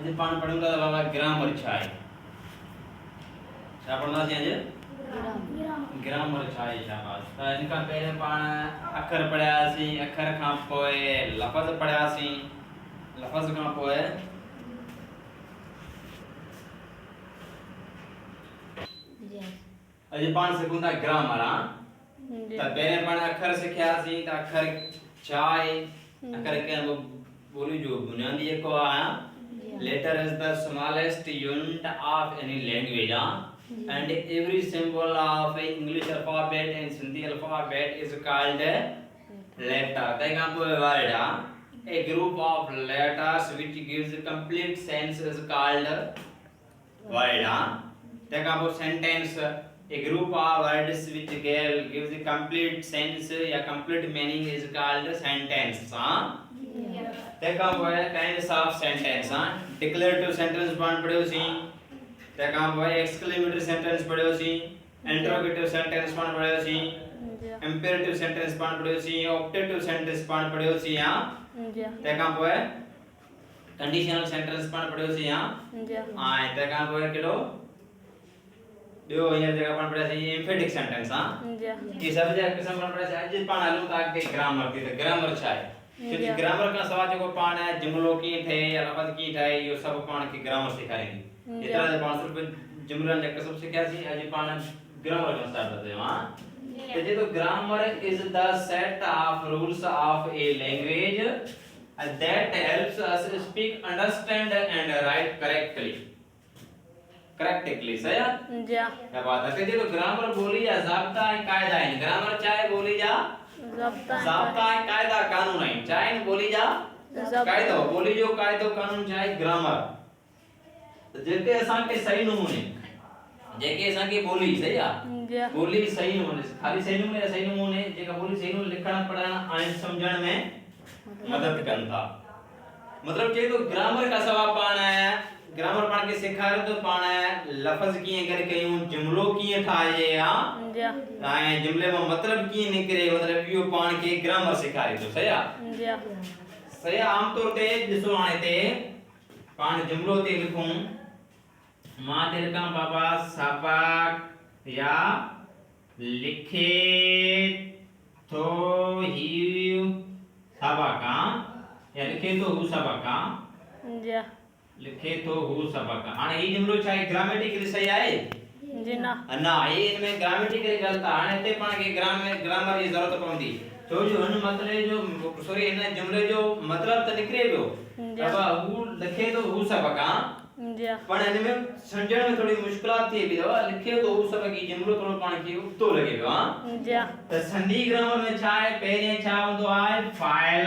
अॼु पाण पढ़ूं था बाबा ग्रामर छा आहे। छा पढ़ंदासीं अॼु? ग्रामर छा आहे शाबाश। त इन खां पहिरियों पाण अखर पढ़ियासीं, अखर खां पोइ लफ़्ज़ पढ़ियासीं, लफ़्ज़ खां पोइ अॼु पाण सिखूं था ग्रामर। त पहिरियों पाण अखर सिखियासीं त अखर छा आहे। अखर के बोली जो बुनियादी जेको आहे letter is the smallest unit of any language and every symbol of English alphabet and Sindhi alphabet is called letter. तैखां पोइ word a group of letters which gives complete sense is called word. तैखां पोइ sentence a group of words which gives complete sense या complete meaning is called sentence. तैखां पोइ kinds of sentence declarative sentence पाण पढ़ियोसीं। तैखां पोइ exclamatory sentence पढ़ियोसीं, interrogative sentence पाण पढ़ियोसीं, imperative sentence पाण पढ़ियोसीं, optative sentence पाण पढ़ियोसीं। तैखां पोइ conditional sentence पाण पढ़ियोसीं। ऐं तैखां पोइ कहिड़ो ॿियो हींअर जेका पाण पढ़ियासीं emphatic sentence। ये सभु जा क़िस्म पाण पढ़ियासीं। अॼु पाण हलूं था अॻिते ग्रामर ते। त ग्रामर छा आहे? क्योंकि ग्रामर का सवाल जेको पाण जुमलो कीअं ठहे या लफ़्ज़ कीअं ठहे इहो सभु पाण खे ग्रामर सेखारींदी। एतिरा त पाण सिर्फ़ जुमलनि जा क़िस्म सिखियासीं। अॼु पाण ग्रामर खां स्टार्ट कंदा आहियूं। त जेको grammar is the set of rules of a language that helps us speak, understand and write correctly. सही है? क्या बात है। तो ग्रामर बोली या ज़ाब्ता है कायदा है। ग्रामर चाहे बोली जा ज़ाब्ता है कायदा कानून है। चाहे बोली जा कायदो बोली जो कायदो कानून चाहे ग्रामर। तो जेके असां के सही नमूने जेके असां के बोली सही है बोली सही नमूने खाली सही नमूने सही नमूने जेका बोली सही नमूने लिखण पढ़ण ऐं समझण में मदद कन था। मतलब जे तो ग्रामर का सवाल पाण है ग्रामर पाण के सिखारे तो पाण लफ़्ज़ कीअं करे कयूं, जुमलो कीअं ठाहे ऐं जुमले में मतलब कीअं निकरे, मतलब इहो पाण के ग्रामर सिखारे तो। सही है? सही है। आम तौर ते ॾिसो हाणे ते पाण जुमलो ते लिखूं मां ते लिखां बाबा सबक या लिखे तो ही सबक या लिखे तो हु सबक लिखे तो हु सबक। हाणे ही जुमलो छा आहे ग्रामेटिकली सही आहे? जी ना ना ये इनमें ग्रामेटिकली गलत आहे। हाणे ते पाण के ग्रामर जी जरूरत पवंदी छो जो हुन मतलब जो सॉरी इन जुमले जो मतलब त निकरे पियो बाबा हु लिखे तो हु सबक पण इनमें समझण में थोड़ी मुश्किलात थी पई। बाबा लिखे तो हु सबक ही जुमलो थोड़ो पाण के उतो लगे पियो। त संधी ग्रामर में छा आहे पहिरियों छा हूंदो आहे फाइल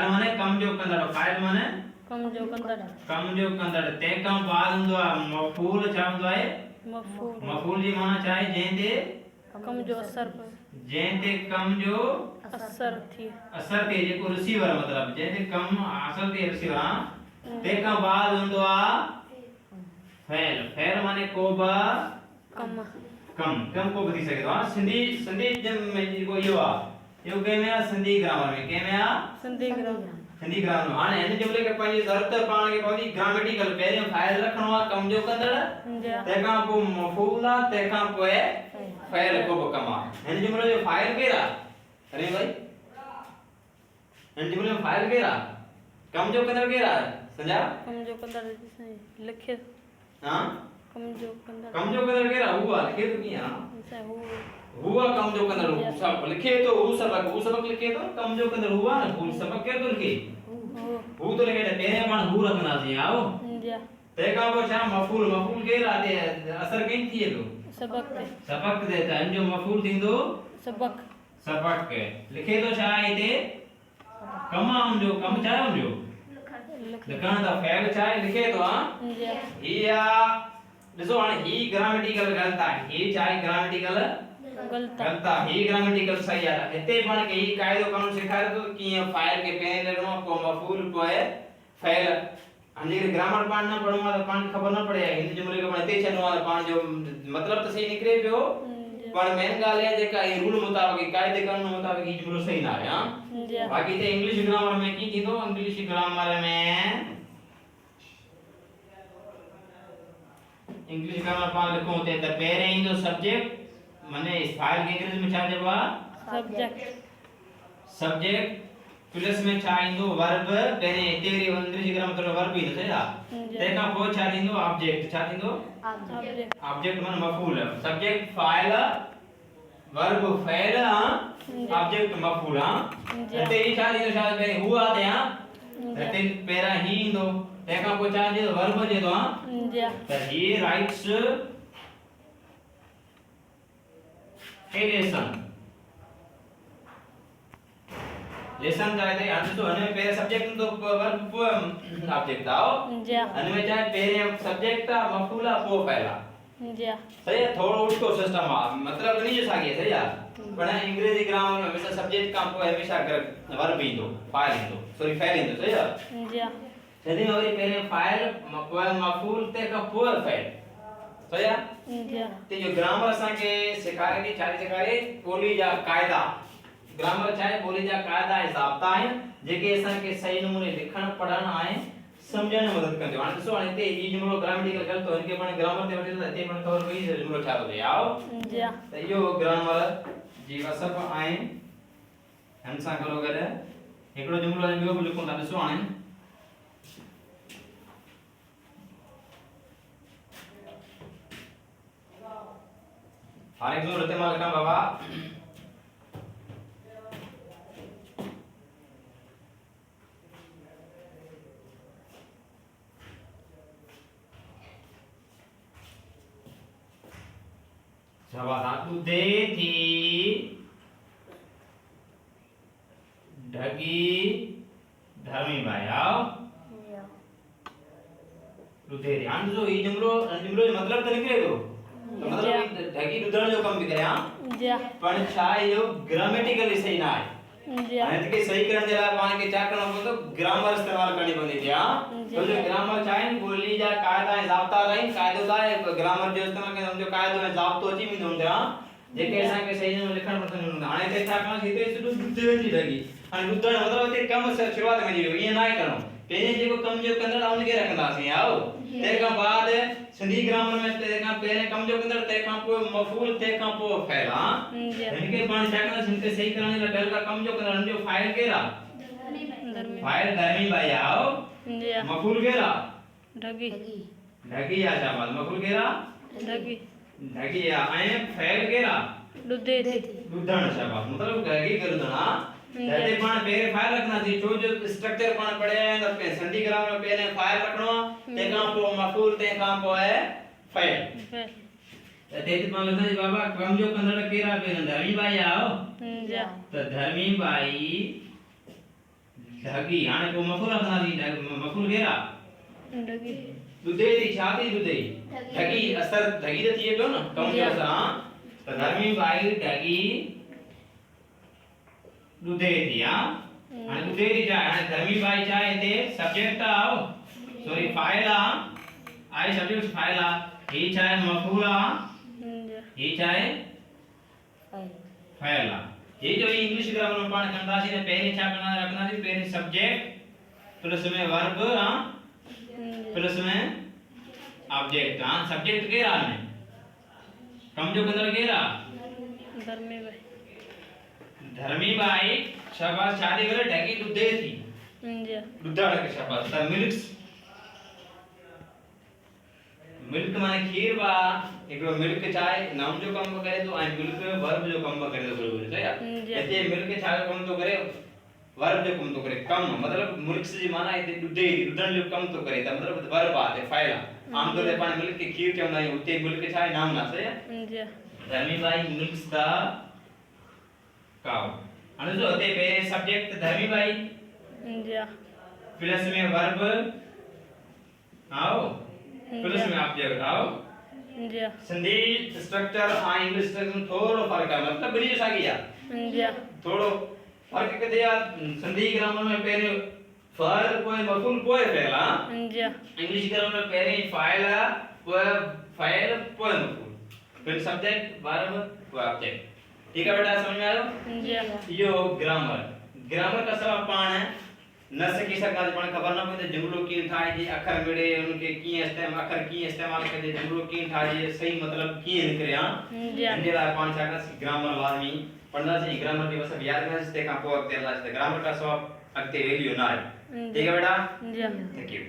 माने कम जो कंदड़। फाइल माने कम जो कंदड़। तंहिंखां बाद हूंदो आहे मफ़ूल। छा हूंदो आहे मफ़ूल जी माना छा आहे जंहिं ते कम जो असर जंहिं ते कम जो असर थिए जेको रिसीवर मतलब जंहिं ते कम असर थिए रिसीवर। तंहिंखां बाद हूंदो आहे फ़इल। फ़इल माने को बि कम को बि थी सघे थो। सिंधी में जेको इहो आहे इहो कंहिं में आहे सिंधी ग्रामर में कंहिं में आहे सिंधी ग्रामर। हाणे हिन जुमले खे पंहिंजी ज़रूरत पाण खे पवंदी ग्रामेटिकल। पहिरियों फाइल रखणो आहे कम जो कंदड़, तंहिंखां पोइ मफ़ूल आहे, तंहिंखां पोइ फ़इल को बि कम आहे। हिन जुमले जो फाइल केरु आहे? अरे भाई हिन जुमले में फाइल केरु आहे? कम जो कंदड़ केरु आहे? संजा कम जो कंदड़ लिखे हां कम जो कंदड़ केरु आहे? हू आहे। लिखे तो कीअं आहे? हुआ कम जो कंदड़ हु सब लिखे तो हु सबक लिखे तो कम जो कंदड़ हुआ न हु सबक केर तो लिखे हु तो लिखे। पहिरियों पाण हु रखंदासीं आओ तंहिंखां पोइ छा मफ़ूल केरु आहे असर कहीं थिए तो सबक ते त हिन जो मफ़ूल थींदो सबक। लिखे तो छा आहे हिते कम आहे हुनजो कम छा आहे हुनजो लिखण त फ़इल छा आहे लिखे तो। ही ॾिसो हाणे ही ग्रामेटिकल गलत आहे। ही छा आहे ग्रामेटिकल गलत आहे। ही ग्रामेटिकल सही आहे। हिते पाण के ही कायदो कानून सिखारे तो कीअं फाइल के पहिरियों लिखणो पोइ मफ़ूल पोइ फ़इल। हाणे ग्रामर पाण न पढ़ो आहे त पाण ख़बर न पड़े हिन जुमले खे पाण हिते छॾिणो आहे पाण जो मतलब त सही निकरे पियो पण मेन ॻाल्हि आहे जेका ही रूल मुताबिक कायदे कानून मुताबिक ही जुमलो सही न आहे। बाक़ी ते इंग्लिश ग्रामर में की थींदो इंग्लिश ग्रामर में इंग्लिश ग्रामर पाण लिखो ते त पहिरे ईंदो सब्जेक्ट माने इस फाइल के इंग्लिश में छा चइबो आहे सब्जेक्ट प्लस में छा ईंदो वर्ब पहिरे हिते वरी इंग्लिश ग्रामर तो वर्ब ईंदो सही आहे ते खां पोइ छा थींदो ऑब्जेक्ट छा थींदो ऑब्जेक्ट माने मफूल सब्जेक्ट फाइल वर्ब फाइल ऑब्जेक्ट मफूल ते ई छा थींदो छा पहिरे हुआ ते ते पहिरा ही ईंदो ते खां पोइ छा थींदो वर्ब जे तो त ही राइट्स ए लेसन काय ते आंसर तो हने पहले सब्जेक्ट तो वर्ब ऑब्जेक्ट आओ हने में चाहे पहले सब्जेक्ट था मफूला पो पहला सही है थोड़ा उल्टो सिस्टम आ मतलब नहीं जैसा कि सही है पर अंग्रेजी ग्रामर में हमेशा सब्जेक्ट का को हमेशा वर्ब ही दो फाइल ही दो सॉरी फाइल ही दो सही है यदि हमारी पहले फाइल मफूल ते का पो फाइल सही है ते जो ग्रामर असा के सिखारे की चाली सिखारे बोली जा कायदा ग्रामर चाहे बोली जा कायदा है ज़ाब्ता है जेके असा के सही नमूने लिखण पढ़ण आए समझण में मदद करदो हां ॾिसो हाणे हिते ई जुमलो ग्रामेटिकल गलत हो इनके पाण ग्रामर ते वठी त हिते पाण खबर पई जुमलो छा थो थिए आओ त इहो ग्रामर जी वसफ आहिनि हिन सां करो गॾु हिकिड़ो जुमलो ॿियो बि लिखूं था ॾिसो हाणे हाणे हिकु जुमलो हिते मां लिखां बाबा जवाब दूधे थी ढगी धर्मी भाई आओ दूधे थी हां जो ई जुमलो जो मतलब तो निकले तो मतलब ढगी दुधण जो कम भी करे हां पण छा यो ग्रामेटिकली सही ना है हां के सही करण जे लाइ पाण के छा करणो पवंदो ग्रामर इस्तेमाल करणी पवंदी थी हां तो जो ग्रामर चाहे बोली जा कायदा ऐं ज़ाब्ता रही कायदो दा ग्रामर जो इस्तेमाल के समझो कायदो ऐं ज़ाब्तो अची वेंदो हूंदो हां जेके असा के सही में लिखण पसंद हूंदा हाणे ते छा करणो हिते सिधो दुधे वञी लगी हाणे दुधण मतलब हिते कम से शुरुआत में जो ये ना करणो पहले जेको कम जो कंदड़ उन के रखंदासी आओ ते का बाद सिंधी ग्रामर में ते का पहले कम जो कंदड़ ते का पोइ मफूल ते का पोइ फाइल हां इनके पाण छा कंदा इनके सही करण जे लाइ पहले का कम जो कंदड़ उन जो फाइल केरा फाइल धर्मी भाई आओ मफूल केरा ढगी ढगी आ शाबाश मफूल केरा ढगी आ ऐं फाइल केरा दुधे दुधण शाबाश मतलब ढगी करदना जैसे पाण पहले फाइल रखना थी जो जो स्ट्रक्चर पाण पढ़े हैं त सिंधी ग्रामर में पहले फाइल रखनो ते का पोइ मफूल ते का पोइ है फाइल ते पाण लिखना जी बाबा कम जो कंदड़ केरा पे धर्मी भाई आओ त धर्मी भाई ढगी हाने को मफूल रखना थी मफूल केरा ढगी दुधे थी छाती दुधे ढगी असर ढगी तो थिए पियो न कम जो असर हां त धर्मी भाई ढगी दुधे थी हां हाणे दुधे थी जाए हाणे धर्मी भाई चाहे ते सब्जेक्ट आओ सॉरी फाइल आ आई सब्जेक्ट फाइल आ ही चाहे मफूल आ ही चाहे फाइल आ ये जो इंग्लिश ग्रामर में पाण कंदासी ने पहले छा करना रखना थी पहले सब्जेक्ट प्लस में वर्ब हां प्लस में ऑब्जेक्ट हां सब्जेक्ट केरा में कम जो कंदड़ केरा धर्मी भाई शाबाश शादी करे ढगी दुधे थी दुधड़ के शाबाश त मिल्क माने खीर बा एकड़ो मिल्क चाहे नाम जो कम करे तो आई मिल्क वर्ब जो कम करे तो बरोबर सही है एते मिल्क चाहे कम तो करे वर्ब जो कम तो करे कम मतलब मिल्क से माना है दुधे दुधण जो कम तो करे त मतलब वर्ब आते फाइल आम तौर पे पाण मिल्क की खीर के ना उते मिल्क चाहे नाम ना सही है धर्मी भाई मिल्क्स दा काउ अने जो होते पहले सब्जेक्ट धर्मी भाई प्लस में वर्ब आओ प्लस में ऑब्जेक्ट आओ सिंधी स्ट्रक्चर आ इंग्लिश स्ट्रक्चर में थोड़ो फर्क है मतलब बड़ी जैसा किया थोड़ो फर्क के दिया सिंधी ग्रामर में पहले फाइल कोई मफूल कोई पहला इंग्लिश ग्रामर में पहले फाइल है कोई फाइल कोई मफूल फिर सब्जेक्ट वर्ब कोई ऑब्जेक्ट ठीक है बेटा समझ में आयो यो ग्रामर ग्रामर का सब पाण है न सिखी सघां पाण ख़बर न पई त जुमिलो कीअं ठाहिजे अखर मिड़े उनखे कीअं अखर कीअं इस्तेमाल कजे जुमिलो कीअं ठाहिजे सही मतलब कीअं निकिरे हां इन लाइ पाण छा कंदासीं ग्रामर लाज़मी पढ़ंदासीं ग्रामर खे बस यादि कंदासीं तंहिंखां पोइ अॻिते हलंदासीं ग्रामर का सवाब अॻिते वैल्यू न आहे ठीक है बेटा जी थैंक यू